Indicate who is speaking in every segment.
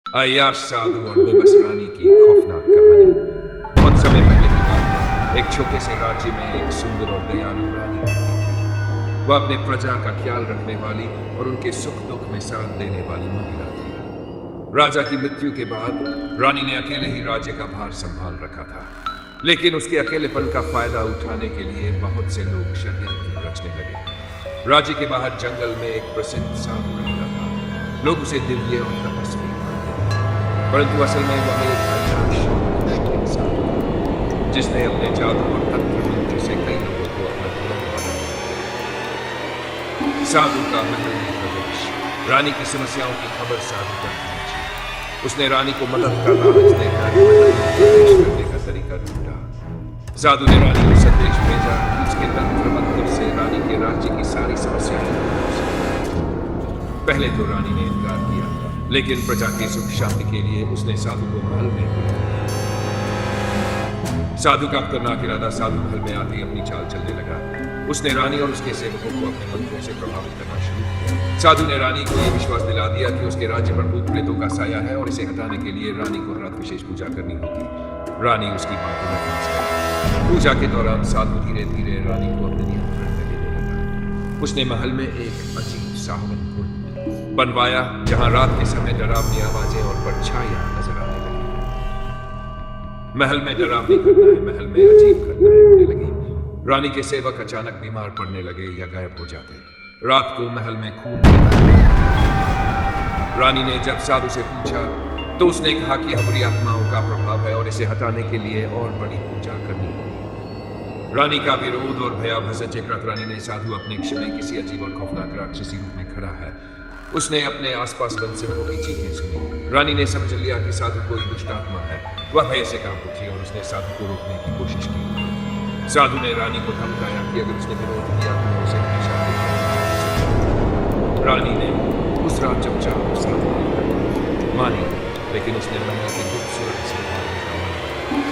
Speaker 1: अय्याश साधु और बेबस रानी की खौफनाक कहानी। बहुत समय पहले की बात है। एक छोटे से राज्य में एक सुंदर और दयालु रानी रहती थी। वह अपने प्रजा का ख्याल रखने वाली और उनके सुख दुख में साथ देने वाली महिला थी। राजा की मृत्यु के बाद रानी ने अकेले ही राज्य का भार संभाल रखा था। लेकिन उसके अकेलेपन का फायदा उठाने के लिए बहुत से लोग षड्यंत्र रचने लगे। राज्य के बाहर जंगल में एक प्रसिद्ध साधु रहता था। लोग उसे दिव्य और तपस्वी मानते थे, परंतु असल में वह एक अय्याश दुष्ट इंसान था, जिसने अपने जादू और तंत्र मंत्र से कई लोगों को अपना गुलाम बना दिया। साधु का महल में प्रवेश। रानी की समस्याओं की खबर साधु तक पहुंची। उसने रानी को मदद का लालच देकर प्रवेश करने का तरीका ढूंढा। साधु ने रानी को संदेश भेजा कि उसके तंत्र मंत्र से रानी के राज्य की सारी समस्याएं दूर हो सकती। पहले तो रानी ने इनकार किया, लेकिन प्रजा की सुख शांति के लिए उसने साधु को महल में बुलाया। साधु का खतरनाक इरादा साधु महल में आते ही अपनी चाल चलने लगा। उसने रानी और उसके सेवकों को अपने मंत्रों से प्रभावित करना शुरू किया। साधु ने रानी को यह विश्वास दिला दिया कि उसके राज्य पर भूत प्रेतों का साया है और इसे हटाने के लिए रानी को हर रात विशेष पूजा करनी होगी। रानी उसकी बातों में फंस गई। पूजा के दौरान साधु धीरे धीरे रानी को अपने नियंत्रण में लेने लगा। उसने महल में एक अजीब सा हवन कुंड बनवाया, जहां रात के समय डरावनी आवाजें और परछाइयां नजर आने लगी। महल में डरावनी घटनाएं, महल में अजीब घटनाएं होने लगी। रानी के सेवक अचानक बीमार पड़ने लगे या गायब हो जाते। रात को महल में खून बहता। रानी ने जब साधु से पूछा तो उसने कहा कि बुरी आत्माओं का प्रभाव है और इसे हटाने के लिए और बड़ी पूजा करनी होगी। रानी का विरोध और भयावह चेतरात रानी ने साधु अपने क्ष में किसी अजीब और खौफनाक राक्षसी रूप में खड़ा है। उसने अपने आसपास बंसियों की चीखें सुनी। रानी ने समझ लिया कि साधु कोई दुष्ट आत्मा है। वह भय से कांप उठी और उसने साधु को रोकने की कोशिश की। साधु ने रानी को धमकाया कि अगर उसने विरोध किया तो उसे हमेशा रानी ने उस रात चुपचाप साधु की मानी, लेकिन उसने महल की गुप्त सुरंग से भागने का मन बनाया।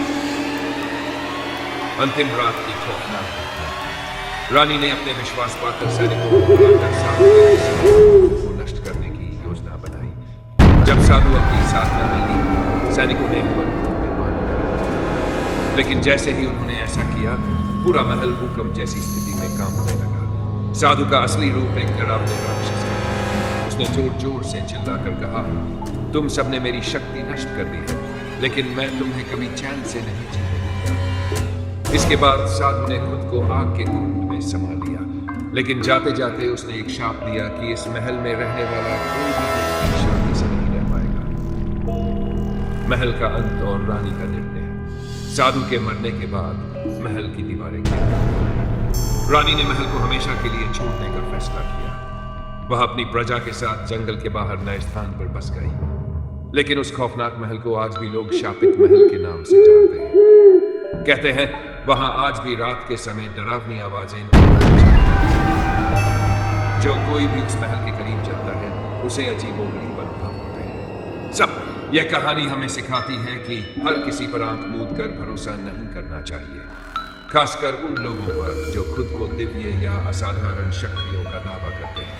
Speaker 1: अंतिम रात की खौफनाक घटना। रानी ने अपने विश्वास पात्र सैनिकों को बुलाकर साधु को नष्ट करने की योजना बनाई। जब साधु अपनी साधना में ली, सैनिकों ने लेकिन जैसे ही उन्होंने ऐसा किया, पूरा महल भूकंप जैसी स्थिति में कांपने लगा। साधु का असली रूप एक डरावने राक्षस था। उसने जोर जोर से चिल्लाकर कहा, तुम सबने मेरी शक्ति नष्ट कर दी है, लेकिन मैं तुम्हें कभी चैन से नहीं जीने दूंगा। इसके बाद साधु ने खुद को आग के कुंड में समा लिया, लेकिन जाते जाते उसने एक शाप दिया कि इस महल में रहने वाला कोई भी व्यक्ति शांति से नहीं रह पाएगा। महल का अंत और रानी का निर्णय। साधु के मरने के बाद महल की दीवारें गिर गईं। रानी ने महल को हमेशा के लिए छोड़ने का फैसला किया। वह अपनी प्रजा के साथ जंगल के बाहर नए स्थान पर बस गई। लेकिन उस खौफनाक महल को आज भी लोग शापित महल के नाम से जानते हैं। कहते हैं वहां आज भी रात के समय डरावनी आवाजें, जो कोई भी उस महल के करीब जाता है उसे अजीबोगरीब अनुभव होते हैं। सब यह कहानी हमें सिखाती है कि हर किसी पर आंख मूंद कर भरोसा नहीं करना चाहिए, खासकर उन लोगों पर जो खुद को दिव्य या असाधारण शक्तियों का दावा करते हैं।